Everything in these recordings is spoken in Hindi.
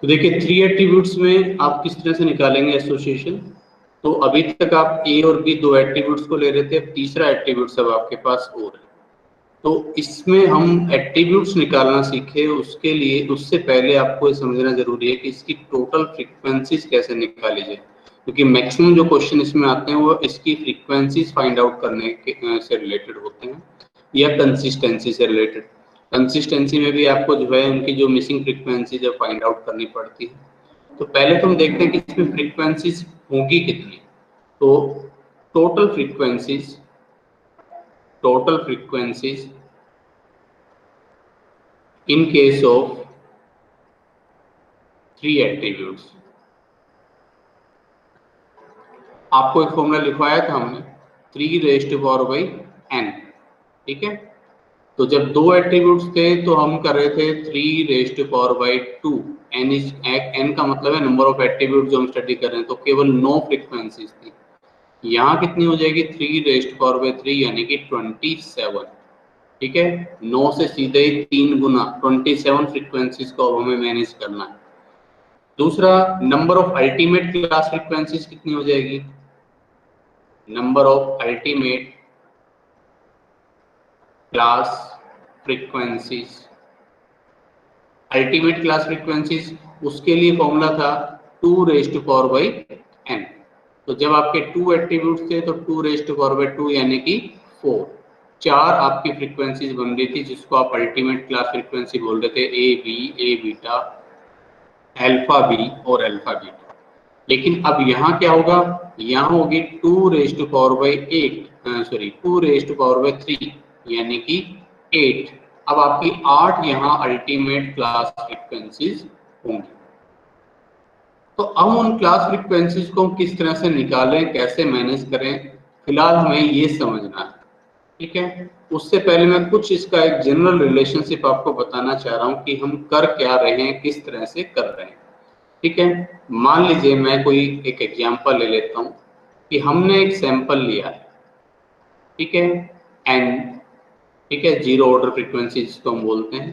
तो देखिए 3 एट्रीब्यूट्स में आप किस तरह से निकालेंगे एसोसिएशन। तो अभी तक आप ए और बी 2 एट्रीब्यूट्स को ले रहे थे, अब तीसरा एट्रीब्यूट अब आपके पास और है। तो इसमें हम एट्रीब्यूट्स निकालना सीखे, उसके लिए उससे पहले आपको ये समझना जरूरी है कि इसकी टोटल फ्रीक्वेंसीज कैसे निकाली जाए, क्योंकि मैक्सिमम जो क्वेश्चन इसमें आते हैं वो इसकी फ्रीक्वेंसीज फाइंड आउट करने से रिलेटेड होते हैं या कंसिस्टेंसी से रिलेटेड। कंसिस्टेंसी में भी आपको जो है उनकी जो मिसिंग फ्रीक्वेंसी जब फाइंड आउट करनी पड़ती है। तो पहले तो हम देखते हैं कि इसमें फ्रीक्वेंसीज होंगी कितनी। तो total frequencies in case of 3 attributes, आपको एक फॉर्मूला लिखवाया था हमने 3 raised to power by n, ठीक है। तो जब 2 एट्रीब्यूट्स थे तो हम कर रहे थे 3 raised to power by 2, n का मतलब है नंबर ऑफ एट्रीब्यूट जो हम स्टडी कर रहे हैं, तो केवल 9 फ्रीक्वेंसीज थी। यहाँ कितनी हो जाएगी 3 रेज़्ड टू पावर बाई 3 यानी कि 27, ठीक है। 9 से सीधे ही 3 गुना 27 फ्रीक्वेंसीज को अब हमें मैनेज करना है। दूसरा, number of ultimate class frequencies कितनी हो जाएगी, number of ultimate class frequencies. Ultimate class frequencies उसके लिए फॉर्मूला था 2 raised to power by n। तो जब आपके 2 एट्रीब्यूट्स थे तो 2 रेज़्ड टू पावर बाई 2 यानी कि 4 आपकी फ्रीक्वेंसीज बन रही थी, जिसको आप अल्टीमेट क्लास फ्रीक्वेंसी बोल रहे थे, A B, A beta, alpha B और अल्फा बीटा। लेकिन अब यहाँ क्या होगा, यहाँ होगी 2 raised to power by 2 raised to power by 3 यानी कि 8। अब आपकी 8 यहाँ अल्टीमेट क्लास फ्रीक्वेंसीज होंगी। तो अब उन क्लास फ्रीक्वेंसीज को हम किस तरह से निकालें, कैसे मैनेज करें, फिलहाल हमें ये समझना है, ठीक है। उससे पहले मैं कुछ इसका एक जनरल रिलेशनशिप आपको बताना चाह रहा हूँ कि हम कर क्या रहे हैं, किस तरह से कर रहे हैं, ठीक है। मान लीजिए मैं कोई एक एग्जांपल ले लेता हूँ कि हमने एक सैंपल लिया है, ठीक है, n, ठीक है, 0 ऑर्डर फ्रीक्वेंसी जिसको हम बोलते हैं,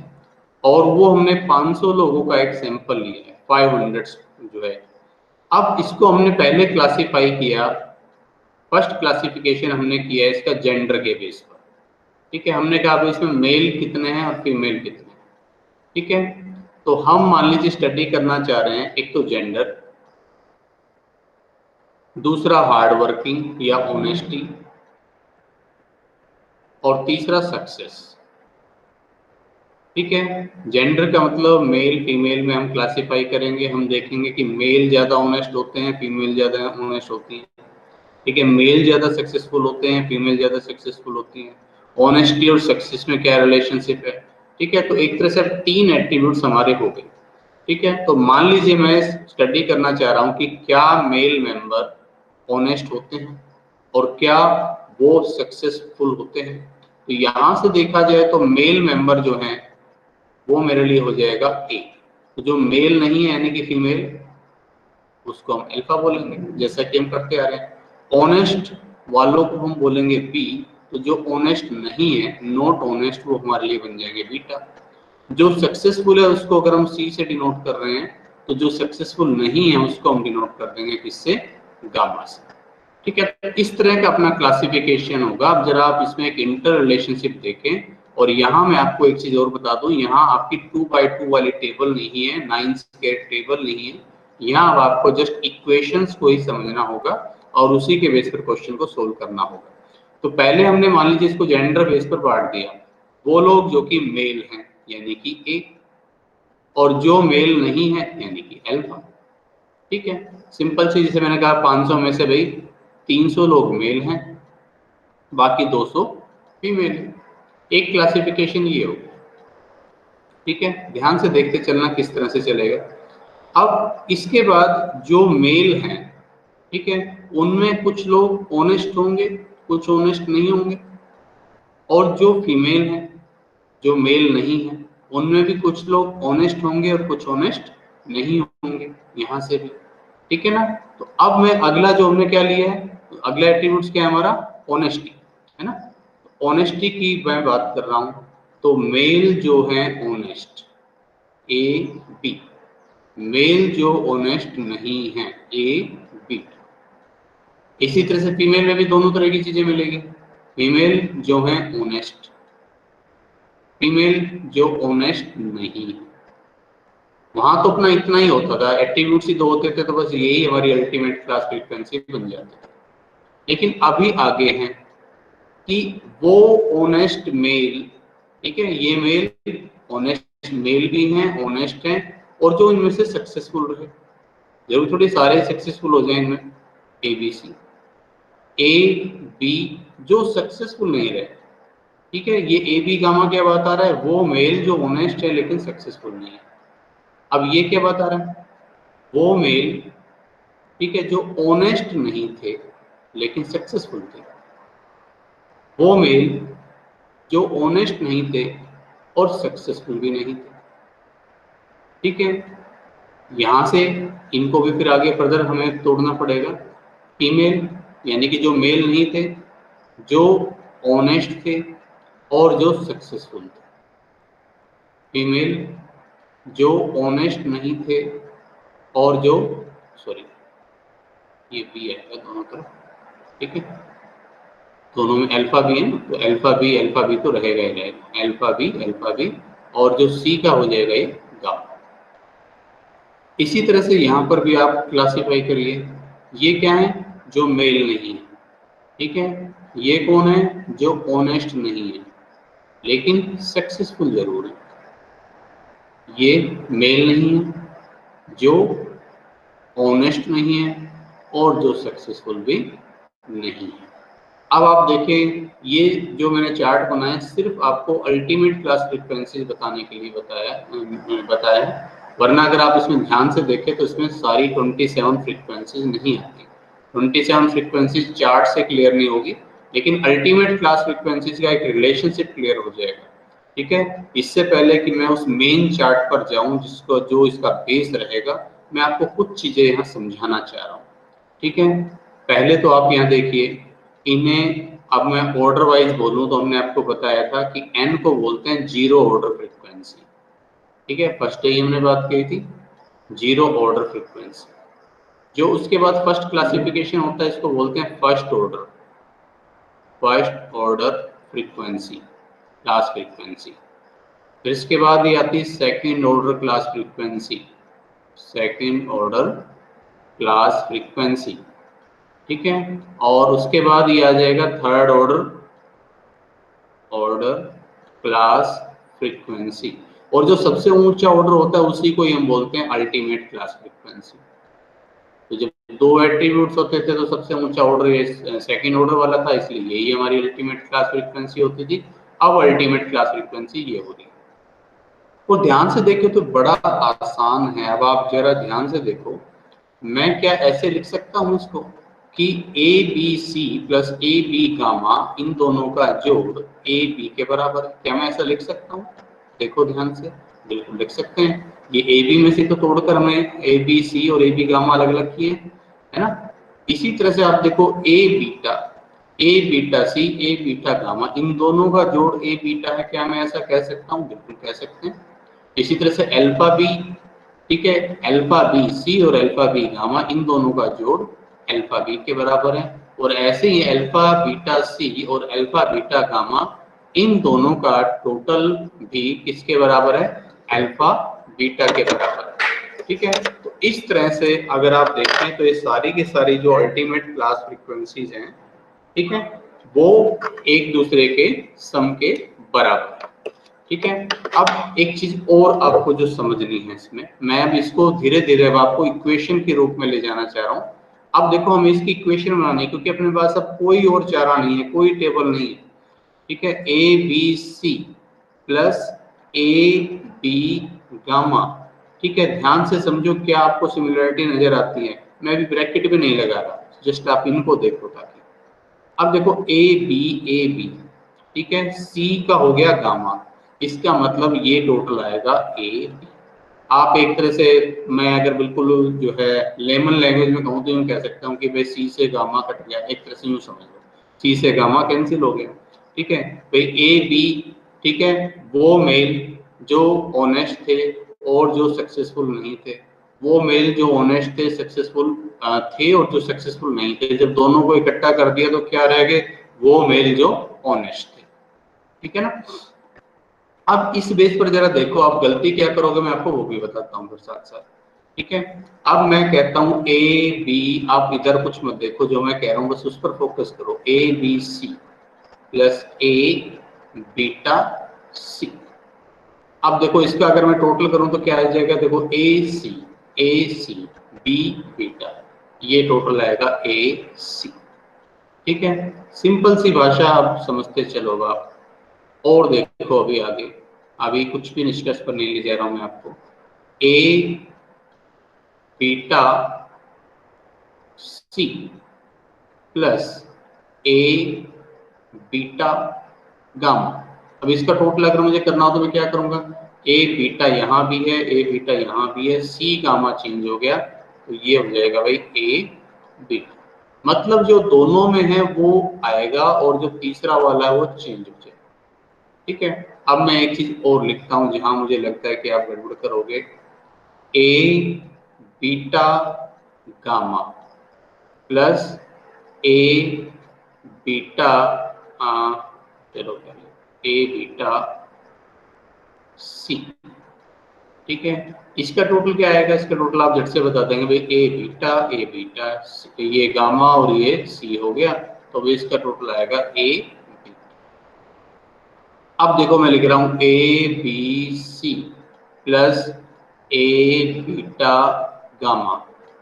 और वो हमने 500 लोगों का एक सैंपल लिया है, 500 जो है। अब इसको हमने पहले क्लासीफाई किया, फर्स्ट क्लासिफिकेशन हमने किया इसका जेंडर के बेस पर, ठीक है। हमने कहा भाई इसमें मेल कितने हैं और फीमेल कितने हैं, ठीक है। तो हम मान लीजिए स्टडी करना चाह रहे हैं, एक तो जेंडर, दूसरा हार्ड वर्किंग या ऑनेस्टी, और तीसरा सक्सेस, ठीक है। जेंडर का मतलब मेल फीमेल में हम क्लासिफाई करेंगे, हम देखेंगे कि मेल ज़्यादा ऑनेस्ट होते हैं, फीमेल ज़्यादा ऑनेस्ट होती हैं, ठीक है। मेल ज़्यादा सक्सेसफुल होते हैं, फीमेल ज़्यादा सक्सेसफुल होती हैं। ऑनेस्टी और सक्सेस में क्या रिलेशनशिप है, ठीक है। तो एक तरह से अब 3 एट्रीब्यूट्स हमारे हो गए, ठीक है। तो मान लीजिए मैं स्टडी करना चाह रहा हूँ कि क्या मेल मेंबर ऑनेस्ट होते हैं और क्या वो सक्सेसफुल होते हैं। तो यहाँ से देखा जाए तो मेल मेंबर जो हैं वो मेरे लिए हो जाएगा ए। तो जो मेल नहीं है यानी कि फीमेल, उसको हम अल्फा बोलेंगे, जैसा कि हम करते आ रहे हैं। ऑनेस्ट वालों को हम बोलेंगे बी, तो जो ऑनेस्ट नहीं है, नॉट ऑनेस्ट, वो हमारे लिए बन जाएंगे बीटा। जो सक्सेसफुल है उसको अगर हम सी से डिनोट कर रहे हैं, तो जो सक्सेसफुल नहीं है उसको हम डिनोट कर देंगे किससे, गामा से, ठीक है। इस तरह का अपना क्लासिफिकेशन होगा। अब जरा आप इसमें एक इंटर रिलेशनशिप देखें, और यहाँ मैं आपको एक चीज और बता दूं, यहाँ आपकी 2x2 वाली टेबल नहीं है, 9 स्क्वायर टेबल नहीं है। यहाँ अब आपको जस्ट इक्वेशंस को ही समझना होगा और उसी के बेस पर क्वेश्चन को सोल्व करना होगा। तो पहले हमने मान लीजिए इसको जेंडर बेस पर बांट दिया, वो लोग जो कि मेल हैं यानी कि ए, और जो मेल नहीं है यानी कि अल्फा, ठीक है। सिंपल सी, जैसे मैंने कहा 500 में से भाई 300 लोग मेल हैं, बाकी 200 फीमेल है। एक क्लासिफिकेशन ये हो, ठीक है। ध्यान से देखते चलना किस तरह से चलेगा। अब इसके बाद जो मेल हैं, ठीक है, उनमें कुछ लोग ऑनेस्ट होंगे, कुछ ऑनेस्ट नहीं होंगे, और जो फीमेल हैं, जो मेल नहीं है, उनमें भी कुछ लोग ऑनेस्ट होंगे और कुछ ऑनेस्ट नहीं होंगे, यहाँ से भी, ठीक है ना। तो अब मैं अगला जो हमने क्या लिया है, तो अगला एट्रीब्यूट्स क्या है हमारा, ऑनेस्टी, है ना। ऑनेस्टी की मैं बात कर रहा हूँ, तो मेल जो है ऑनेस्ट, ए बी, मेल जो ऑनेस्ट नहीं है, ए बी। इसी तरह से फीमेल में भी दोनों तरह की चीजें मिलेगी। फीमेल जो है ऑनेस्ट, फीमेल जो ऑनेस्ट नहीं है। वहां तो अपना इतना ही होता था, एट्रीब्यूट्स ही दो होते थे, तो बस यही हमारी अल्टीमेट क्लास फ्रीक्वेंसी बन जाती थी। लेकिन अभी आगे हैं कि वो ऑनेस्ट मेल, ठीक है, ये मेल ऑनेस्ट मेल भी हैं, ऑनेस्ट हैं, और जो इनमें से सक्सेसफुल रहे। जरूर थोड़ी सारे सक्सेसफुल हो जाए इनमें, A B C, A B जो सक्सेसफुल नहीं रहे, ठीक है, ये ए बी गामा क्या बात आ रहा है, वो मेल जो ऑनेस्ट है लेकिन सक्सेसफुल नहीं है। अब ये क्या बात आ रहा है, वो मेल, ठीक है, जो ऑनेस्ट नहीं थे लेकिन सक्सेसफुल थे। वो मेल जो ऑनेस्ट नहीं थे और सक्सेसफुल भी नहीं थे, ठीक है। यहां से इनको भी फिर आगे फर्दर हमें तोड़ना पड़ेगा। फीमेल यानी कि जो मेल नहीं थे, जो ऑनेस्ट थे और जो सक्सेसफुल थे। फीमेल जो ऑनेस्ट नहीं थे और जो, सॉरी ये बी है दोनों तरफ, ठीक है, दोनों में अल्फा बी है ना, तो अल्फा बी तो रहेगा ही रहेगा, अल्फा बी, और जो सी का हो जाएगा ये गामा। इसी तरह से यहाँ पर भी आप क्लासिफाई करिए, ये क्या है, जो मेल नहीं है, ठीक है, ये कौन है, जो ऑनेस्ट नहीं है लेकिन सक्सेसफुल जरूर है। ये मेल नहीं है, जो ऑनेस्ट नहीं है और जो सक्सेसफुल भी नहीं है। अब आप देखें, ये जो मैंने चार्ट बनाया सिर्फ आपको अल्टीमेट क्लास फ्रीक्वेंसीज बताने के लिए बताया है, वरना अगर आप इसमें ध्यान से देखें तो इसमें सारी 27 फ्रीक्वेंसीज नहीं आती। 27 फ्रीक्वेंसीज चार्ट से क्लियर नहीं होगी, लेकिन अल्टीमेट क्लास फ्रीक्वेंसीज का एक रिलेशनशिप क्लियर हो जाएगा, ठीक है। इससे पहले कि मैं उस मेन चार्ट पर जाऊं जिसको जो इसका बेस रहेगा, मैं आपको कुछ चीजें यहाँ समझाना चाह रहा हूँ, ठीक है। पहले तो आप यहाँ देखिए, इन्हें अब मैं ऑर्डर वाइज बोलूं तो हमने आपको बताया था कि n को बोलते हैं जीरो ऑर्डर फ्रीक्वेंसी, ठीक है, फर्स्ट ही हमने बात की थी जीरो ऑर्डर फ्रीक्वेंसी। जो उसके बाद फर्स्ट क्लासिफिकेशन होता है इसको बोलते हैं first order frequency, class frequency. फिर इसके बाद ये आती है second order class frequency, second order class frequency, ठीक है। और उसके बाद ये आ जाएगा थर्ड ऑर्डर क्लास फ्रीक्वेंसी, और जो सबसे ऊंचा ऑर्डर होता है उसी को ही हम बोलते हैं अल्टीमेट क्लास फ्रीक्वेंसी। तो जब दो एट्रीब्यूट्स होते थे तो सबसे ऊंचा ऑर्डर ये सेकंड ऑर्डर वाला था, इसलिए यही हमारी अल्टीमेट क्लास फ्रीक्वेंसी होती थी। अब अल्टीमेट क्लास फ्रीक्वेंसी ये हो रही है। और ध्यान से देखें तो बड़ा आसान है। अब आप जरा ध्यान से देखो, मैं क्या ऐसे लिख सकता हूं इसको कि A B C plus A B gamma, इन दोनों का जोड़ ए बी के बराबर है। क्या मैं ऐसा लिख सकता हूँ? देखो ध्यान से, बिल्कुल लिख सकते हैं। ये ए बी में से तो तोड़कर हमने ए बी सी और ए बी गामा अलग अलग किए, है ना। इसी तरह से आप देखो ए beta C, A beta gamma, इन दोनों का जोड़ ए बीटा है। क्या मैं ऐसा कह सकता हूँ? बिल्कुल कह सकते हैं। इसी तरह से अल्फा बी, ठीक है, अल्फा बी सी और अल्फा बी गामा, इन दोनों का जोड़ अल्फा बी के बराबर है। और ऐसे ही अल्फा बीटा सी और अल्फा बीटा गामा, इन दोनों का टोटल भी किसके बराबर है? अल्फा बीटा के बराबर है, ठीक है। तो इस तरह से अगर आप देखें तो ये सारी की सारी जो अल्टीमेट क्लास फ्रीक्वेंसीज हैं, ठीक है, वो एक दूसरे के सम के बराबर है, ठीक है। अब एक चीज और आपको जो समझनी है इसमें, मैं अब इसको धीरे धीरे अब आपको इक्वेशन के रूप में ले जाना चाह रहा हूँ। अब देखो हमें इसकी इक्वेशन बनानी है, क्योंकि अपने पास अब कोई और चारा नहीं है, कोई टेबल नहीं है, ठीक है। A B C plus A B gamma, ठीक है। ध्यान से समझो क्या आपको सिमिलरिटी नजर आती है। मैं अभी ब्रैकेट भी नहीं लगा रहा, जस्ट आप इनको देखो ताकि। अब देखो ए बी, ठीक है, सी का हो गया गामा, इसका मतलब ये टोटल आएगा ए बी। आप एक तरह से, मैं अगर बिल्कुल जो है लेमन लैंग्वेज में कहूँ तो यूँ कह सकता हूँ कि भाई सी से गामा कट गया, एक तरह से यूँ समझ लो, सी से गामा कैंसिल हो गया, ठीक है। भाई ए बी, ठीक है, वो मेल जो ऑनेस्ट थे और जो सक्सेसफुल नहीं थे, वो मेल जो ऑनेस्ट थे, सक्सेसफुल थे, और जो सक्सेसफुल नहीं थे, जब दोनों को इकट्ठा कर दिया तो क्या रह गए, वो मेल जो ऑनेस्ट थे। ठीक है ना। अब इस बेस पर जरा देखो आप गलती क्या करोगे, मैं आपको वो भी बताता हूँ फिर साथ साथ। ठीक है। अब मैं कहता हूँ ए बी, आप इधर कुछ मत देखो, जो मैं कह रहा हूँ बस उस पर फोकस करो। A B C plus A beta C. अब देखो इसका अगर मैं टोटल करूं तो क्या आ जाएगा, देखो ए सी बी बीटा, ये टोटल आएगा ए सी। ठीक है, सिंपल सी भाषा आप समझते चलो आप। और देखो अभी आगे, अभी कुछ भी निष्कर्ष पर नहीं ले जा रहा हूं मैं आपको। ए beta C plus A beta gamma. अब इसका टोटल अगर मुझे करना हो तो मैं क्या करूंगा, ए बीटा यहाँ भी है, ए बीटा यहाँ भी है, सी गामा चेंज हो गया, तो ये हो जाएगा भाई ए बीटा। मतलब जो दोनों में है वो आएगा और जो तीसरा वाला है वो चेंज हो जाएगा। ठीक है। अब मैं एक चीज और लिखता हूं जहां मुझे लगता है कि आप गड़बड़ करोगे। ए beta gamma plus A beta, चलो पहले ए बीटा सी। ठीक है, इसका टोटल क्या आएगा, इसका टोटल आप झट से बता देंगे भाई, ए बीटा ये गामा और ये सी हो गया, तो भाई इसका टोटल आएगा ए बीटा। अब देखो मैं लिख रहा हूं A B C plus A beta gamma.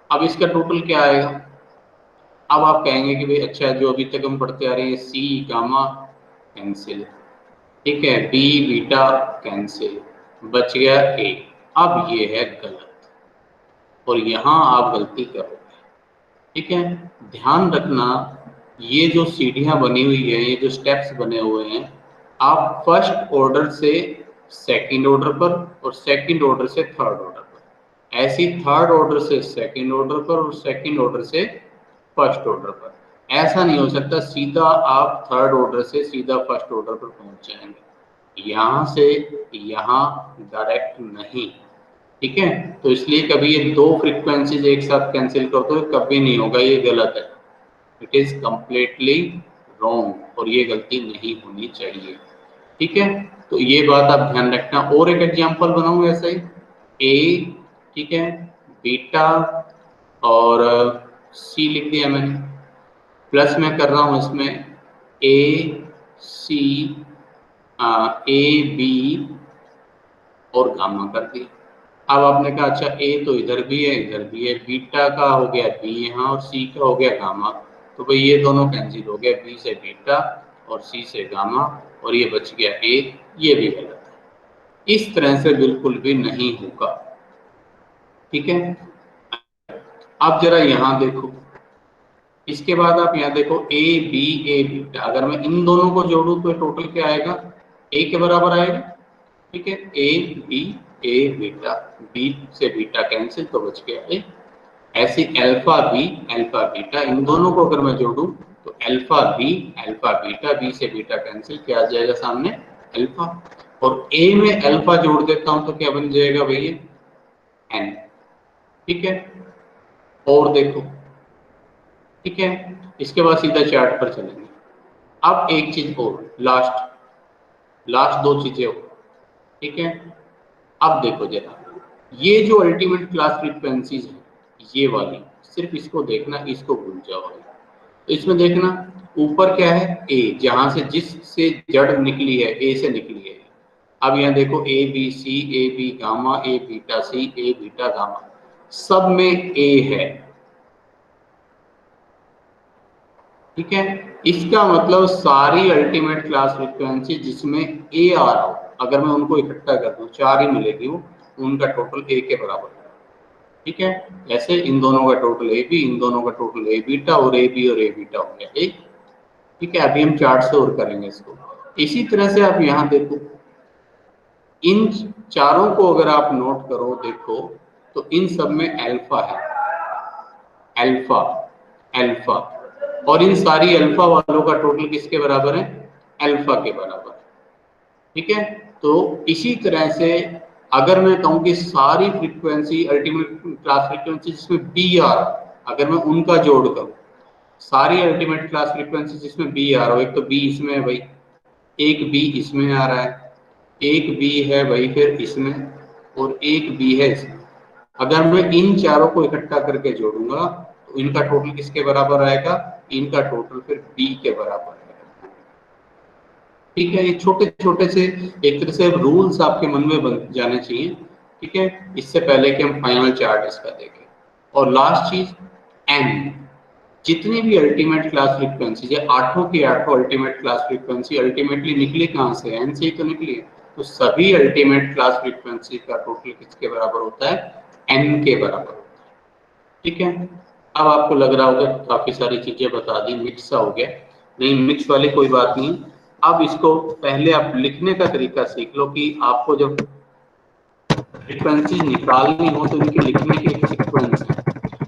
अब इसका टोटल क्या आएगा। अब आप कहेंगे कि भाई अच्छा, जो अभी तक हम पढ़ते आ रहे हैं, सी गामा कैंसिल, ठीक है, बी बीटा कैंसिल, बच गया ए। अब ये है गलत, और यहां आप गलती करोगे। ठीक है, ध्यान रखना, ये जो सीढ़ियां बनी हुई है, ये जो स्टेप्स बने हुए हैं, आप फर्स्ट ऑर्डर से सेकंड ऑर्डर पर और सेकंड ऑर्डर से थर्ड ऑर्डर पर, ऐसी थर्ड ऑर्डर से सेकंड ऑर्डर पर और सेकंड ऑर्डर से फर्स्ट ऑर्डर पर। ऐसा नहीं हो सकता सीधा आप थर्ड ऑर्डर से सीधा फर्स्ट ऑर्डर पर पहुंच जाएंगे, यहां से यहां डायरेक्ट नहीं। ठीक है, तो इसलिए कभी ये दो फ्रीक्वेंसीज एक साथ कैंसिल कर दो, कभी नहीं होगा, ये गलत है। इट इज कंप्लीटली रॉन्ग, और ये गलती नहीं होनी चाहिए। ठीक है, तो ये बात आप ध्यान रखना। और एक एग्जांपल बनाऊं ऐसा ही, ए, ठीक है, बीटा और सी लिख दिया मैंने, प्लस मैं कर रहा हूं इसमें ए सी ए बी और गामा कर दिया। अब आपने कहा अच्छा ए तो इधर भी है इधर भी है, बीटा का हो गया बी यहाँ और सी का हो गया गामा, तो भाई ये दोनों कैंसिल हो गया, बी से बीटा और सी से गामा, और ये बच गया ए। ये भी गलत है, इस तरह से बिल्कुल भी नहीं होगा। ठीक है, अब जरा यहाँ देखो, इसके बाद आप यहाँ देखो ए बीटा, अगर मैं इन दोनों को जोड़ू तो टोटल क्या आएगा, ए के बराबर आएगा। ठीक है, ए बीटा, बी से बीटा कैंसिल, तो बच गया ए। ऐसे अल्फा बीटा, इन दोनों को अगर मैं जोड़ूं तो अल्फा बीटा, बी से बीटा कैंसिल, क्या आ जाएगा सामने, अल्फा। और ए में अल्फा जोड़ देता हूं तो क्या बन जाएगा भैया, एन। ठीक है, और देखो, ठीक है, इसके बाद सीधा चार्ट पर चलेंगे। अब एक चीज और, लास्ट दो चीजें और। ठीक है, अब देखो जरा, ये जो अल्टीमेट क्लास फ्रीक्वेंसीज है ये वाली, सिर्फ इसको देखना, इसको भूल जाओ। तो इसमें देखना ऊपर क्या है, ए, जहां से जिससे जड़ निकली है, ए से निकली है। अब यहाँ देखो A B C, A B gamma, A beta C, A beta gamma, सब में ए है। ठीक है, इसका मतलब सारी अल्टीमेट क्लास फ्रीक्वेंसी जिसमें ए आ रहा हो, अगर मैं उनको इकट्ठा कर दूं, चार ही मिलेगी वो, उनका टोटल ए के बराबर है। ठीक है, ऐसे इन दोनों का टोटल ए बी, इन दोनों का टोटल ए बीटा, और ए बी और ए बीटा हो गया एक। ठीक है, अभी हम चार्ट से और करेंगे इसको। इसी तरह से आप यहाँ देखो, इन चारों को अगर आप नोट करो देखो, तो इन सब में अल्फा है, अल्फा अल्फा, और इन सारी अल्फा वालों का टोटल किसके बराबर है, अल्फा के बराबर। ठीक है, तो इसी तरह से अगर मैं कहूँ कि सारी फ्रीक्वेंसी अल्टीमेट क्लास फ्रीक्वेंसी जिसमें बी आ रहा, अगर मैं उनका जोड़ करूँ, सारी अल्टीमेट क्लास फ्रीक्वेंसी जिसमें बी आ रहा हो, एक तो बी इसमें है भाई, एक बी इसमें आ रहा है, एक बी है भाई फिर इसमें, और एक बी है इसमें। अगर मैं इन चारों को इकट्ठा करके जोड़ूंगा तो इनका टोटल किसके बराबर आएगा? इनका टोटल फिर बी के बराबर आएगा। ठीक है, ये छोटे छोटे से एक तरह से रूल्स आपके मन में बन जाने चाहिए। ठीक है, इससे पहले कि हम फाइनल चार्ट इसका देखें। और लास्ट चीज, एन, जितनी भी अल्टीमेट क्लास फ्रीक्वेंसी है, आठों की आठों अल्टीमेट क्लास फ्रीक्वेंसी अल्टीमेटली निकली कहाँ से? एन से ही तो निकली है। तो सभी अल्टीमेट क्लास फ्रीक्वेंसी का टोटल किसके बराबर होता है? एन के बराबर होता है। ठीक है, अब आपको लग रहा होगा काफी सारी चीजें बता दी, मिक्स सा हो गया। नहीं, मिक्स वाली कोई बात नहीं। अब इसको पहले आप लिखने का तरीका सीख लो कि आपको जब फ्रीक्वेंसी निकालनी हो तो इनके लिखने की एक सीक्वेंस है।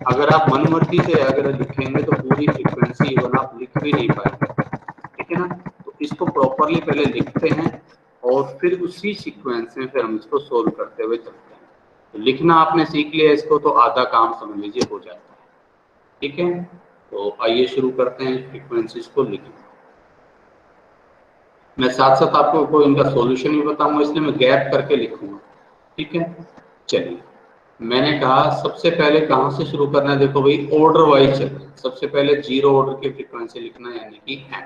अगर आप मनमर्जी से अगर लिखेंगे तो पूरी फ्रीक्वेंसी इवन आप लिख भी नहीं पाएंगे। ठीक है ना, तो इसको प्रॉपरली पहले लिखते हैं और फिर उसी सीक्वेंस में फिर हम इसको सोल्व करते हुए चलते हैं। तो लिखना आपने सीख लिया इसको तो आधा काम समझ लीजिए हो जाता है। ठीक है, तो आइए शुरू करते हैं फ्रीक्वेंसीज को लिखना। मैं साथ साथ आपको इनका सॉल्यूशन भी बताऊंगा, इसलिए मैं गैप करके लिखूंगा। ठीक है, चलिए, मैंने कहा सबसे पहले कहाँ से शुरू करना है? देखो भाई, ऑर्डर वाइज चलना है। सबसे पहले जीरो ऑर्डर की फ्रीक्वेंसी लिखना है, यानी कि एन।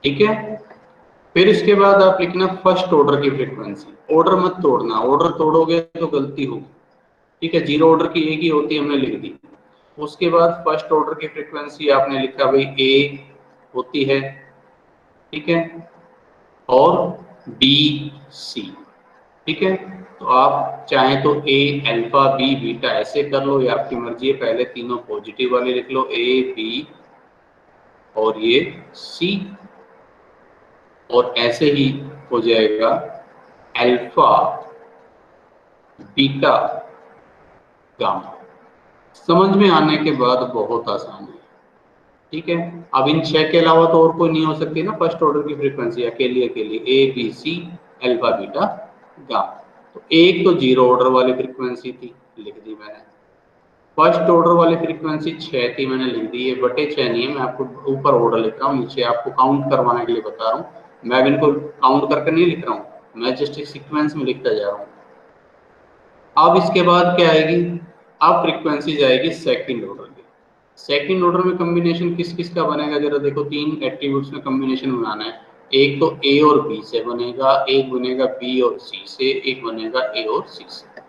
ठीक है, फिर इसके बाद आप लिखना फर्स्ट ऑर्डर की फ्रीक्वेंसी। ऑर्डर मत तोड़ना, ऑर्डर तोड़ोगे तो गलती होगी। ठीक है, जीरो ऑर्डर की एक ही होती है, हमने लिख दी। उसके बाद फर्स्ट ऑर्डर की फ्रीक्वेंसी आपने लिखा भाई ए होती है। ठीक है, और बी सी। ठीक है, तो आप चाहें तो ए अल्फा बी बीटा ऐसे कर लो, या आपकी मर्जी है। पहले तीनों पॉजिटिव वाले लिख लो, ए बी और ये सी, और ऐसे ही हो जाएगा अल्फा बीटा गामा। समझ में आने के बाद बहुत आसान है। ठीक है, अब इन छह के अलावा तो और कोई नहीं हो सकती ना फर्स्ट ऑर्डर की फ्रीक्वेंसी, अकेली अकेली A B C alpha beta gamma. तो एक तो जीरो ऑर्डर वाली फ्रीक्वेंसी थी, लिख दी मैंने। फर्स्ट ऑर्डर वाली फ्रीक्वेंसी 6 थी, मैंने लिख दी। ये बटे 6 नहीं है, मैं आपको ऊपर ऑर्डर लिख रहा हूँ, नीचे आपको काउंट करवाने के लिए बता रहा हूँ। मैं बिल्कुल काउंट करके नहीं लिख रहा हूँ, मैं जस्ट एक सीक्वेंस में लिखता जा रहा हूँ। अब इसके बाद क्या आएगी? अब फ्रीक्वेंसी जाएगी सेकंड ऑर्डर की। सेकंड ऑर्डर में कॉम्बिनेशन किस किस का बनेगा? जरा देखो, तीन एट्रीब्यूट्स में कॉम्बिनेशन बनाना है। एक तो ए और बी से बनेगा, एक बनेगा बी और सी से, एक बनेगा ए और सी से।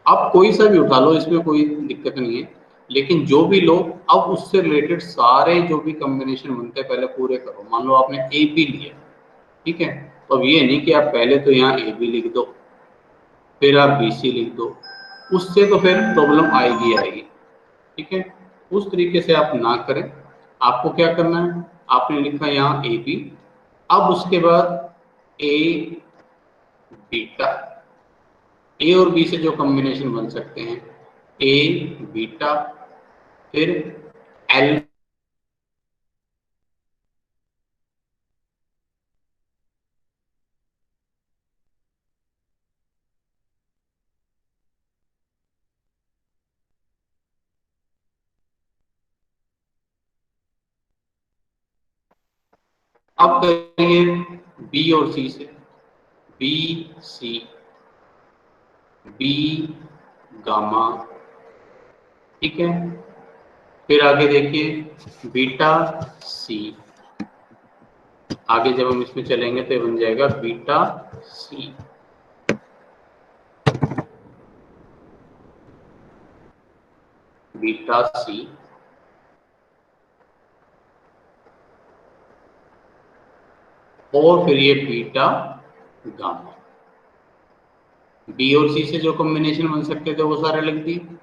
आप कोई सा भी उठा लो, इसमें कोई दिक्कत नहीं है, लेकिन जो भी लो, अब उससे रिलेटेड सारे जो भी कॉम्बिनेशन बनते हैं पहले पूरे करो। मान लो आपने ए बी लिया, ठीक है, तो अब ये नहीं कि आप पहले तो यहाँ ए बी लिख दो फिर आप बी सी लिख दो, उससे तो फिर प्रॉब्लम आएगी आएगी। ठीक है, उस तरीके से आप ना करें। आपको क्या करना है? आपने लिखा यहाँ ए बी, अब उसके बाद ए बीटा। ए और बी से जो कॉम्बिनेशन बन सकते हैं, ए बीटा, फिर एल। अब करिए बी और सी से, बी सी, बी गामा। ठीक है, फिर आगे देखिए बीटा सी। आगे जब हम इसमें चलेंगे तो ये बन जाएगा बीटा सी, बीटा सी। और फिर ये बीटा गामा। बी और सी से जो कॉम्बिनेशन बन सकते थे वो सारे लिख दिए।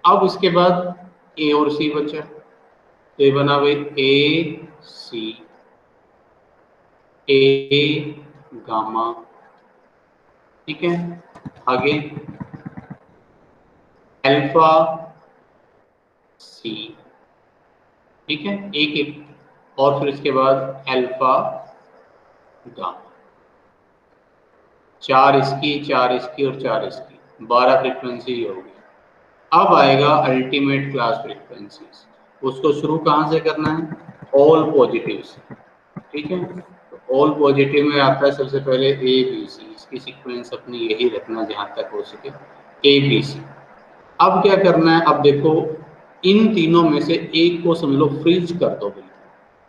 अब इसके बाद ए और सी बचा, तो ये बना भाई ए सी, ए गामा। ठीक है, आगे अल्फा सी। ठीक है, एक एक, और फिर इसके बाद अल्फा गामा। 4 इसकी और 4 इसकी, 12 फ्रीक्वेंसी होगी। अब आएगा अल्टीमेट क्लास फ्रीक्वेंसीज, उसको शुरू कहाँ से करना है, ऑल पॉजिटिव से, ठीक है। तो ऑल पॉजिटिव में आता है सबसे पहले ए बी सी, इसकी सीक्वेंस अपनी यही रखना जहाँ तक हो सके, ए बी सी। अब क्या करना है, अब देखो इन तीनों में से एक को समझ लो फ्रीज कर दो बिल्कुल,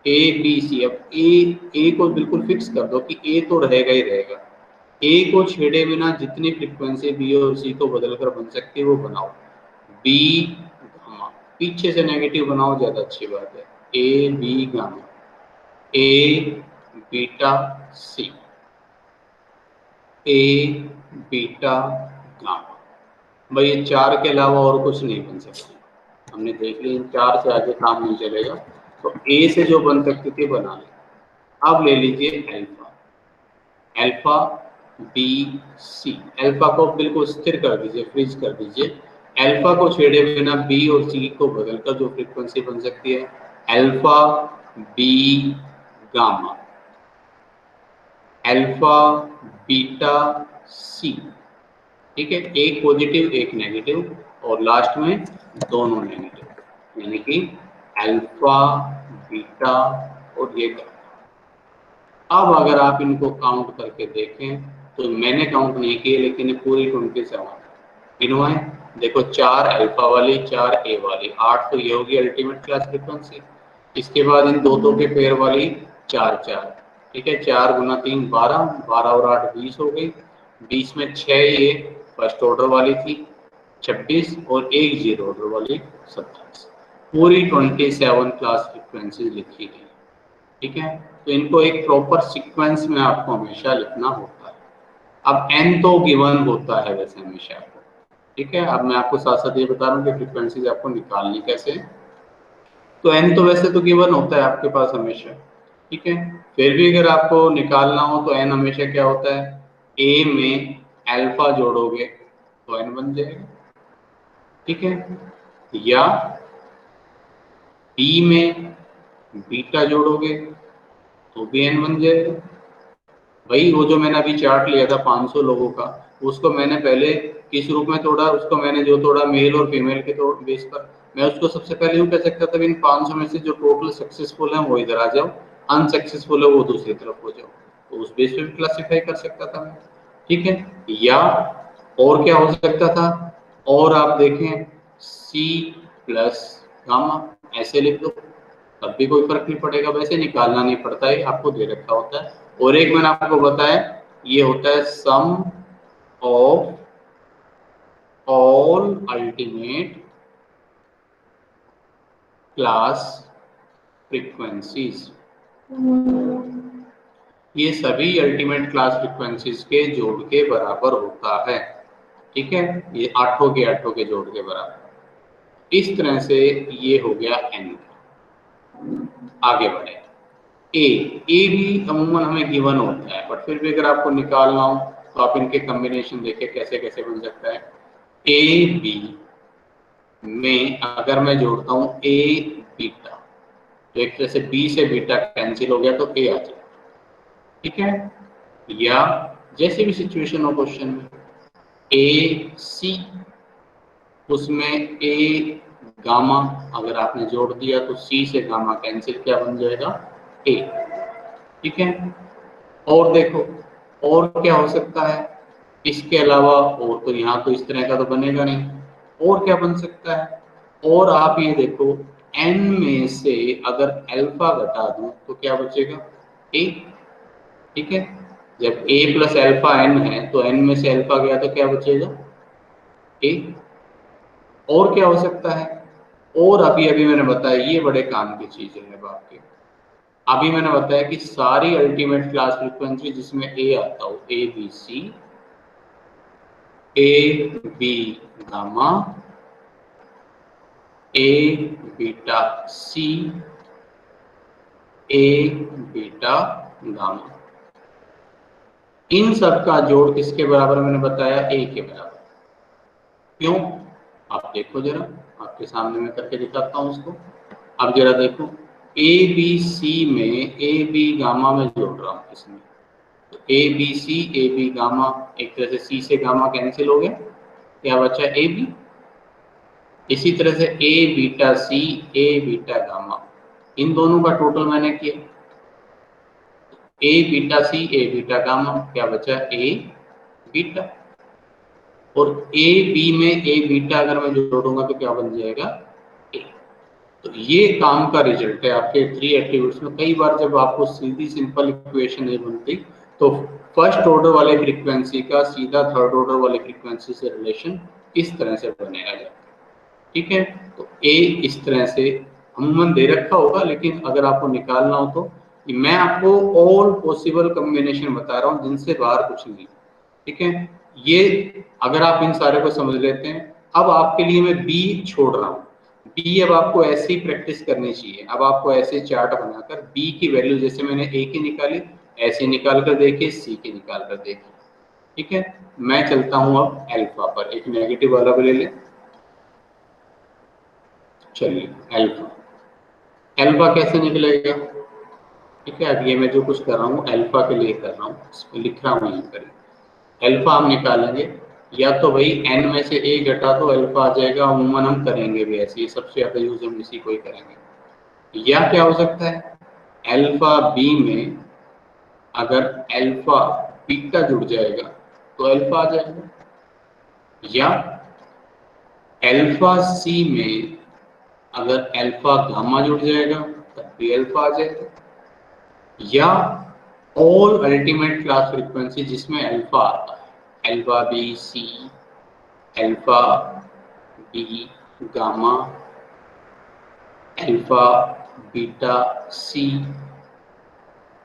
ए बी सी। अब ए को बिल्कुल फिक्स कर दो कि ए तो रहेगा ही रहेगा, ए को छेड़े बिना जितनी फ्रीक्वेंसी बी और सी को बदलकर बन सकती है वो बनाओ। बी गामा, पीछे से नेगेटिव बनाओ ज्यादा अच्छी बात है, A B gamma, A beta C, A beta gamma. भाई ये 4 के अलावा और कुछ नहीं बन सकती, हमने देख लिया इन 4 से आगे काम नहीं चलेगा। तो ए से जो बन सकती थी बना ले। अब ले लीजिए alpha, alpha B C, alpha को बिल्कुल स्थिर कर दीजिए, फ्रीज कर दीजिए। अल्फा को छेड़े बिना बी और सी को बदलकर जो फ्रीक्वेंसी बन सकती है, alpha B gamma, alpha beta C, ठीक है। एक पॉजिटिव एक नेगेटिव और लास्ट में दोनों नेगेटिव, यानी कि अल्फा बीटा और ये गामा। अब अगर आप इनको काउंट करके देखें तो मैंने काउंट नहीं किए लेकिन पूरी 27 गिनवाएं। देखो 4 अल्फा वाली 4 ए वाली 8, तो ये होगी अल्टीमेट क्लास फ्रीक्वेंसी। इसके बाद इन दो के पेयर वाली 4 4, ठीक है। 4 गुना 3 12, 12 और 8 20 हो गई। 20 में 6 ये फर्स्ट ऑर्डर वाली थी 26 और एक जीरो ऑर्डर वाली 27, पूरी 27 क्लास फ्रीक्वेंसी लिखी गई, ठीक है। तो इनको एक प्रॉपर सीक्वेंस में आपको हमेशा लिखना होता है। अब n तो गिवन होता है वैसे हमेशा आपको, ठीक है। अब मैं आपको साथ साथ ये बता रहा हूँ कि फ्रीक्वेंसीज आपको निकालनी कैसे है। तो n तो वैसे तो गिवन होता है आपके पास हमेशा, ठीक है। फिर भी अगर आपको निकालना हो तो n हमेशा क्या होता है, a में अल्फा जोड़ोगे तो n बन जाएगा, ठीक है, या b में बीटा जोड़ोगे तो भी n बन जाएगा। वही वो जो मैंने अभी चार्ट लिया था 500 लोगों का, उसको मैंने पहले किस रूप में तोड़ा, उसको मैंने जो तोड़ा मेल और फीमेल के तोड़ बेस पर, मैं उसको सबसे पहले यूँ कह सकता था इन 500 में से जो टोटल सक्सेसफुल है वो इधर आ जाओ, अनसक्सेसफुल है वो दूसरी तरफ हो जाओ, तो उस बेस पे भी क्लासीफाई कर सकता था मैं, ठीक है। या और क्या हो सकता था, और आप देखें सी प्लस गामा ऐसे लिख दो, तब भी कोई फर्क नहीं पड़ेगा, वैसे निकालना नहीं पड़ता है, आपको दे रखा होता है। और एक मैंने आपको बताया ये होता है sum of all ultimate class frequencies, ये सभी अल्टीमेट क्लास फ्रीक्वेंसीज के जोड़ के बराबर होता है, ठीक है। ये आठों के जोड़ के बराबर। इस तरह से ये हो गया n। आगे बढ़े, ए भी अमूमन हमें गिवन होता है, बट फिर भी अगर आपको निकालना हो तो आप इनके कॉम्बिनेशन देखिए कैसे कैसे बन सकता है। ए बी में अगर मैं जोड़ता हूँ ए बीटा, तो एक तरह से बी से बीटा कैंसिल हो गया तो ए आ जाएगा, ठीक है। या जैसे भी सिचुएशन हो क्वेश्चन में, ए सी, उसमें ए गामा अगर आपने जोड़ दिया तो सी से गामा कैंसिल, क्या बन जाएगा ए, ठीक है। और देखो और क्या हो सकता है इसके अलावा, और तो यहाँ तो इस तरह का तो बनेगा नहीं, और क्या बन सकता है, और आप ये देखो n में से अगर अल्फा घटा दूं तो क्या बचेगा a, ठीक है। जब a प्लस अल्फा n है तो n में से अल्फा गया तो क्या बचेगा a। और क्या हो सकता है, और अभी अभी मैंने बताया ये बड़े काम की चीजें हैं बाप के, अभी मैंने बताया कि सारी अल्टीमेट क्लास फ्रीक्वेंसी जिसमें ए आता हो, A B C, A B gamma, A beta C, A beta gamma, इन सब का जोड़ किसके बराबर मैंने बताया, ए के बराबर। क्यों, आप देखो जरा, आपके सामने मैं करके दिखाता हूं उसको। अब जरा देखो ए बी सी में ए बी गामा में जोड़ रहा हूं, इसमें तो ए बी गामा, एक तरह से सी से गामा कैंसिल हो गया, क्या बचा ए बी। इसी तरह से ए beta C, A beta gamma, इन दोनों का टोटल मैंने किया, ए beta C, A beta gamma, क्या बचा ए बीटा। और ए बी में ए बीटा अगर मैं जोड़ूंगा तो क्या बन जाएगा ए। तो ये काम का रिजल्ट है आपके 3 एट्रीब्यूट्स में। कई बार जब आपको सीधी सिंपल इक्वेशन नहीं बनती तो फर्स्ट ऑर्डर वाले फ्रीक्वेंसी का सीधा थर्ड ऑर्डर वाले फ्रीक्वेंसी से रिलेशन इस तरह से बनाया जाता है। ठीक है, तो ए इस तरह से अमूमन दे रखा होगा, लेकिन अगर आपको निकालना हो तो मैं आपको ऑल पॉसिबल कॉम्बिनेशन बता रहा हूँ जिनसे बाहर कुछ नहीं। ठीक है, ये अगर आप इन सारे को समझ लेते हैं, अब आपके लिए मैं बी छोड़ रहा हूँ। बी अब आपको ऐसे ही प्रैक्टिस करनी चाहिए। अब आपको ऐसे चार्ट बनाकर बी की वैल्यू जैसे मैंने ए की निकाली ऐसे निकाल कर देखिए, सी की निकाल कर देखिए। ठीक है, मैं चलता हूँ अब अल्फा पर, एक नेगेटिव वाला भी ले लें। चलिए अल्फा, अल्फा कैसे निकलेगा। ठीक है, अब ये मैं जो कुछ कर रहा हूँ अल्फा के लिए कर रहा हूँ, इसमें लिख रहा हूँ यहाँ पर। अल्फा हम निकालेंगे, या तो भाई n में से a घटा तो अल्फा आ जाएगा, अमूमन हम करेंगे भी ऐसे, ये सबसे ज्यादा यूज हम इसी को ही करेंगे। या क्या हो सकता है, अल्फा बी में अगर अल्फा बीटा जुड़ जाएगा तो अल्फा आ जाएगा, या अल्फा सी में अगर अल्फा गामा जुड़ जाएगा तब भी अल्फा आ जाएगा, या ऑल अल्टीमेट क्लास फ्रीक्वेंसी जिसमें अल्फा आता है, alpha B C, alpha B gamma, alpha beta C,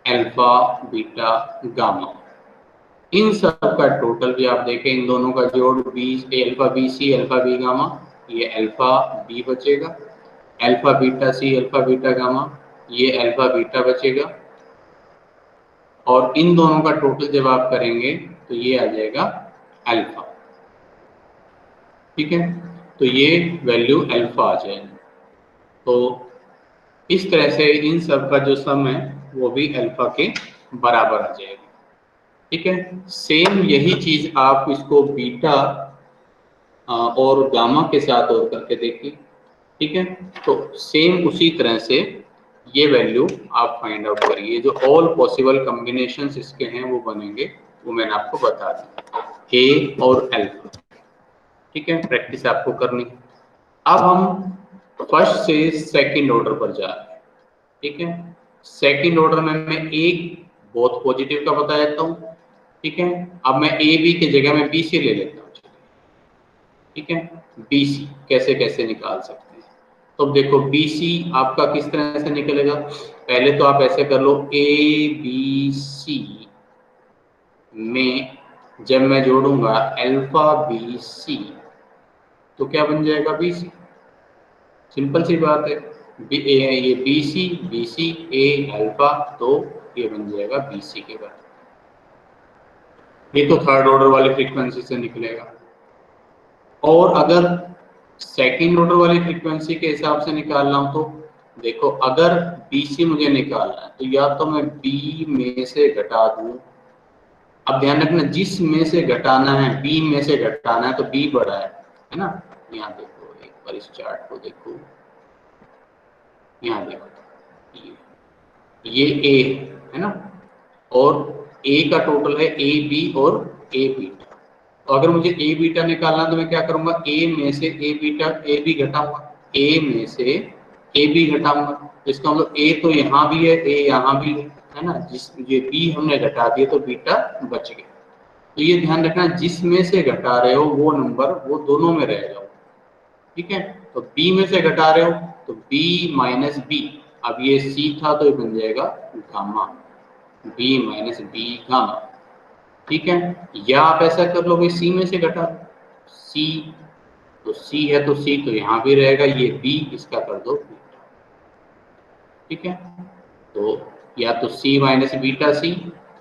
alpha beta gamma, इन सब का टोटल भी आप देखें, इन दोनों का जोड़ B, alpha B C, alpha B gamma, ये अल्फा बी बचेगा, alpha beta C, alpha beta gamma, ये अल्फा बीटा बचेगा, और इन दोनों का टोटल जब आप करेंगे तो ये आ जाएगा अल्फा। ठीक है, तो ये वैल्यू अल्फा आ जाएगी। तो इस तरह से इन सब का जो सम है वो भी अल्फा के बराबर आ जाएगा। ठीक है, सेम यही चीज आप इसको बीटा और गामा के साथ और करके देखिए। ठीक है, तो सेम उसी तरह से ये वैल्यू आप फाइंड आउट करिए, जो ऑल पॉसिबल कॉम्बिनेशंस इसके हैं वो बनेंगे, वो मैंने आपको बता दी, ए और अल्फा। ठीक है, प्रैक्टिस आपको करनी। अब हम फर्स्ट से सेकंड ऑर्डर पर जा रहे हैं। ठीक है, सेकंड ऑर्डर में मैं एक बहुत पॉजिटिव का बता देता हूँ। ठीक है, अब मैं ए बी की जगह में बी सी ले लेता हूँ। ठीक है, बी सी कैसे कैसे निकाल सकते हैं, तो देखो बी सी आपका किस तरह से निकलेगा। पहले तो आप ऐसे कर लो, ए बी सी में जब मैं जोड़ूंगा अल्फा बी सी तो क्या बन जाएगा बी सी। सिंपल सी बात है, ये बी सी ए अल्फा, तो ये बन जाएगा बी सी के बाद। ये तो थर्ड ऑर्डर वाली फ्रीक्वेंसी से निकलेगा। और अगर सेकंड ऑर्डर वाली फ्रीक्वेंसी के हिसाब से निकालना हो तो देखो, अगर बी सी मुझे निकालना है तो या तो मैं बी में से घटा दूं। अब ध्यान रखना, जिस में से घटाना है, बी में से घटाना है तो बी बड़ा है ना। यहाँ देखो, एक बार इस चार्ट को देखो, यहाँ देखो, ये ए है ना, और ए का टोटल है ए बी और ए बीटा। तो अगर मुझे ए बीटा निकालना तो मैं क्या करूंगा, ए में से ए बीटा ए बी घटाऊंगा, ए में से ए बी घटाऊंगा। इसका मतलब ए तो यहाँ भी है, ए यहाँ भी है ना, जिस ये बी हमने घटा दिया तो बीटा बच गया। तो ये ध्यान रखना, जिसमें से घटा रहे हो वो नंबर वो दोनों में रहेगा। ठीक है, तो b में से घटा रहे हो तो b माइनस बी, अब ये c था तो ये बन जाएगा gamma, b minus B gamma. ठीक है, या आप ऐसा कर लोगे, c में से घटा c, तो c है तो c तो यहाँ भी रहेगा, ये b इसका कर दो बीटा। ठीक है, तो या तो c माइनस बीटा सी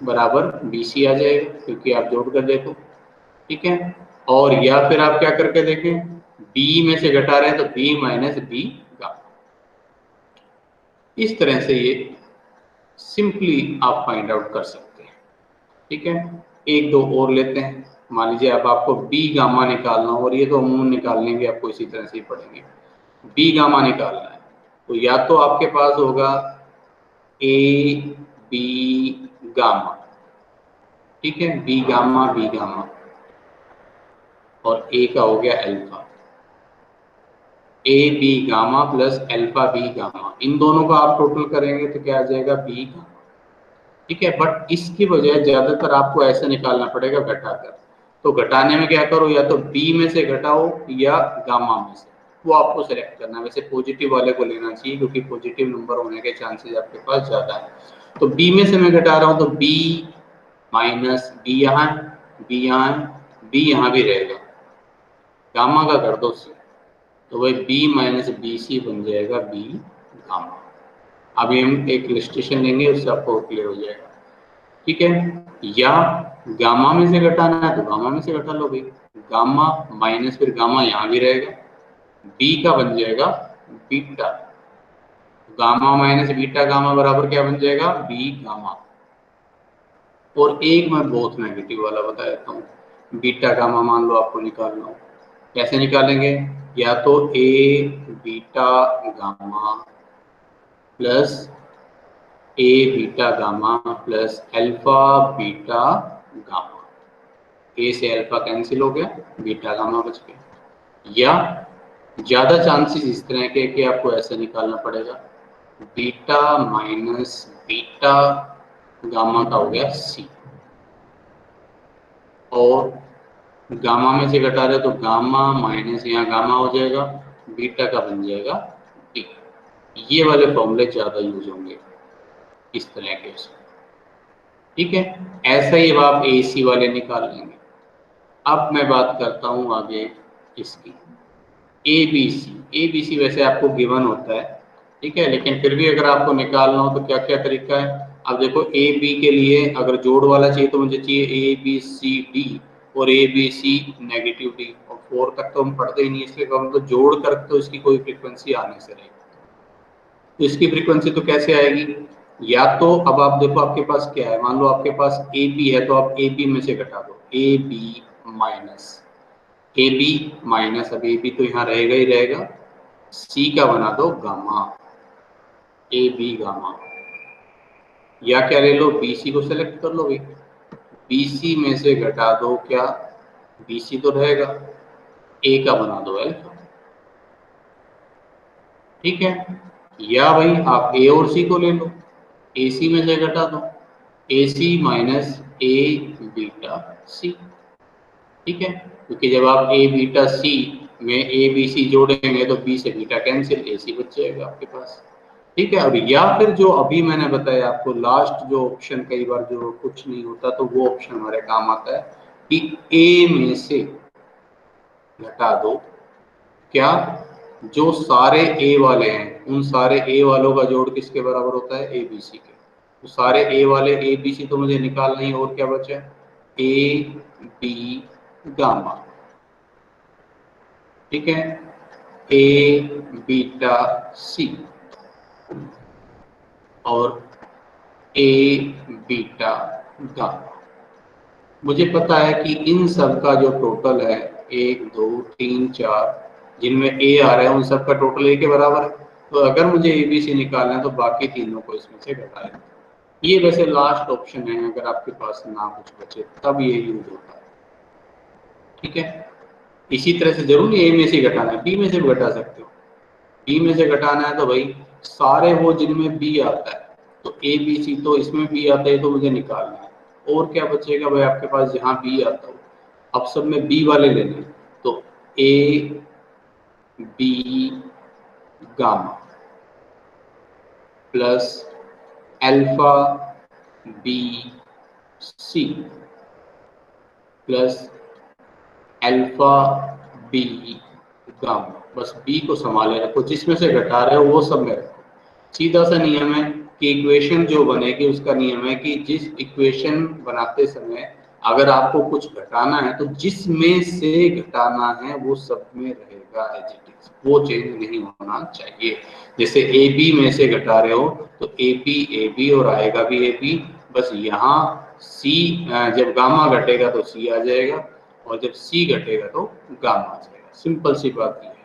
बराबर बी सी आ जाएगा, क्योंकि आप जोड़ कर देखो। ठीक है, और या फिर आप क्या करके देखें, b में से घटा रहे हैं तो b माइनस बी गामा। इस तरह से ये सिंपली आप फाइंड आउट कर सकते हैं। ठीक है, एक दो और लेते हैं। मान लीजिए अब आपको बी गामा निकालना हो, और ये तो अमूमन निकालने भी आपको इसी तरह से ही पड़ेंगे। बी गामा निकालना है तो या तो आपके पास होगा ए बी गामा, ठीक है, बी गामा और ए का हो गया alpha. A B gamma plus alpha B gamma, इन दोनों का आप टोटल करेंगे तो क्या आ जाएगा, बी गामा। ठीक है, बट इसकी बजाय ज्यादातर आपको ऐसा निकालना पड़ेगा घटाकर। तो घटाने में क्या करो, या तो बी में से घटाओ या गामा में से, वो आपको सेलेक्ट करना है। वैसे पॉजिटिव वाले को लेना चाहिए क्योंकि पॉजिटिव नंबर होने के चांसेस आपके पास ज्यादा है। तो बी में से मैं घटा रहा हूँ तो बी माइनस बी यहाँ, बी यहाँ, बी यहाँ भी रहेगा, गामा का कर दो सी, तो वही बी माइनस बी सी बन जाएगा बी गामा। अभी हम एक इलस्ट्रेशन लेंगे, उससे आपको क्लियर हो जाएगा। ठीक है, या गामा में से घटाना है तो गामा में से घटा लो भाई, गामा माइनस फिर गामा यहाँ भी रहेगा, बी का बन जाएगा beta, gamma minus beta gamma बराबर क्या बन जाएगा, बी गामा। और एक मैं बहुत नेगेटिव वाला बता देता हूँ, बीटा गामा मान लो आपको निकालना हो, कैसे निकालेंगे, या तो A beta gamma plus A beta gamma plus alpha beta gamma, A से अल्फा कैंसिल हो गया, बीटा गामा बच गया। या ज्यादा चांसेस इस तरह के कि आपको ऐसे निकालना पड़ेगा, बीटा माइनस बीटा गामा का हो गया सी, और गामा में से घटा रहे तो गामा माइनस यहाँ गामा हो जाएगा, बीटा का बन जाएगा बी। ये वाले फॉर्मूले ज्यादा यूज होंगे इस तरह के। ठीक है, ऐसा ही अब आप ए सी वाले निकाल लेंगे। अब मैं बात करता हूँ आगे इसकी ए बी सी वैसे आपको गिवन होता है, ठीक है, लेकिन फिर भी अगर आपको निकालना हो तो क्या क्या तरीका है। अब देखो ए बी के लिए अगर जोड़ वाला चाहिए तो मुझे चाहिए ए बी सी डी, और A B C negative D, और 4 तक तो हम पढ़ते ही नहीं, इसलिए हम तो जोड़ कर तो इसकी कोई फ्रीक्वेंसी आने से रहेगी। तो इसकी फ्रीक्वेंसी तो कैसे आएगी, या तो अब आप देखो आपके पास क्या है, मान लो आपके पास ए बी है तो आप ए बी में से घटा दो, A B minus A B minus, अब ए बी तो यहाँ रहेगा ही रहेगा, सी का बना दो गामा, ए बी गामा। या क्या ले लो, बी सी को सेलेक्ट कर लो भाई, बी सी में से घटा दो क्या, बी सी तो रहेगा, ए का बना दो अल्फा। ठीक है, या भाई आप ए और सी को ले लो, ए सी में से घटा दो, ए सी माइनस ए बीटा सी। ठीक है, क्योंकि जब आप ए बीटा सी में ए बी सी जोड़ेंगे तो बी से बीटा कैंसिल, ए सी बच जाएगा आपके पास। ठीक है, और या फिर जो अभी मैंने बताया आपको लास्ट जो ऑप्शन, कई बार जो कुछ नहीं होता तो वो ऑप्शन हमारे काम आता है कि ए में से घटा दो क्या, जो सारे ए वाले हैं उन सारे ए वालों का जोड़ किसके बराबर होता है, ए बी सी के। तो सारे ए वाले ए बी सी तो मुझे निकालना ही, और क्या बचा है, ए बी गामा। ठीक है, ए बीटा सी और ए बीटा गामा। मुझे पता है कि इन सब का जो टोटल है 1 2 3 4, जिनमें ए आ रहा है उन सब का टोटल ए के बराबर है। तो अगर मुझे ए बी सी निकालना है तो बाकी तीनों को इसमें से घटा लें। ये वैसे लास्ट ऑप्शन है, अगर आपके पास ना कुछ बचे तब ये यूज होता है। ठीक है, इसी तरह से जरूरी ए में से घटाना है, बी में से भी घटा सकते हो। बी में से घटाना है तो भाई सारे वो जिनमें बी आता है, तो ए बी सी तो इसमें बी आता है तो मुझे निकालना है। और क्या बचेगा भाई आपके पास, जहाँ बी आता हो अब सब में बी वाले लेने, तो A B gamma plus alpha B C plus alpha B gamma. बस बी को संभाले रखो, जिसमें से घटा रहे हो वो सब में रखो। सीधा सा नियम है कि इक्वेशन जो बनेगी उसका नियम है कि जिस इक्वेशन बनाते समय अगर आपको कुछ घटाना है तो जिसमें से घटाना है वो सब में रहेगा एज इट इज, वो चेंज नहीं होना चाहिए। जैसे ए बी में से घटा रहे हो तो ए बी और आएगा भी ए बी, बस यहाँ सी जब गामा घटेगा तो सी आ जाएगा, और जब सी घटेगा तो गामा आ जाएगा। सिंपल सी बात ये है,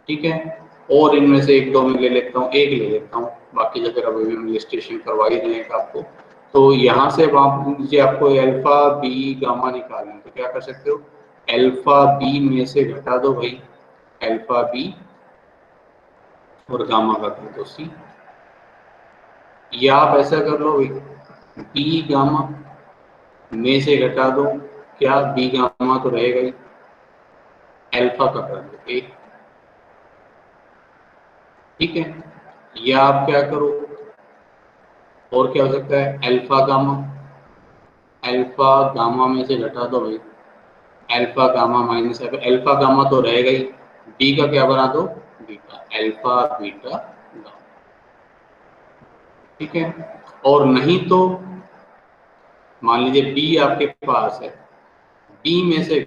ठीक है। और इनमें से एक दो में ले लेता हूँ, एक ले लेता हूँ, बाकी जो फिर अभी हम इलस्ट्रेशन करवा ही देंगे आपको। तो यहाँ से मुझे आपको अल्फा बी गामा निकालना है, तो क्या कर सकते हो, अल्फा बी में से घटा दो भाई अल्फा बी और गामा का कर दो सी, या आप ऐसा कर लो भाई बी गामा में से घटा दो, क्या बी गामा तो रहेगा ही, अल्फा का कर दो एक, ठीक है। या आप क्या करो, और क्या हो सकता है, अल्फा गामा, अल्फा गामा में से घटा दो भाई alpha gamma minus alpha gamma तो रहेगा ही, बी का क्या बना दो बीटा, अल्फा बीटा गामा, ठीक है। और नहीं तो मान लीजिए बी आपके पास है, बी में से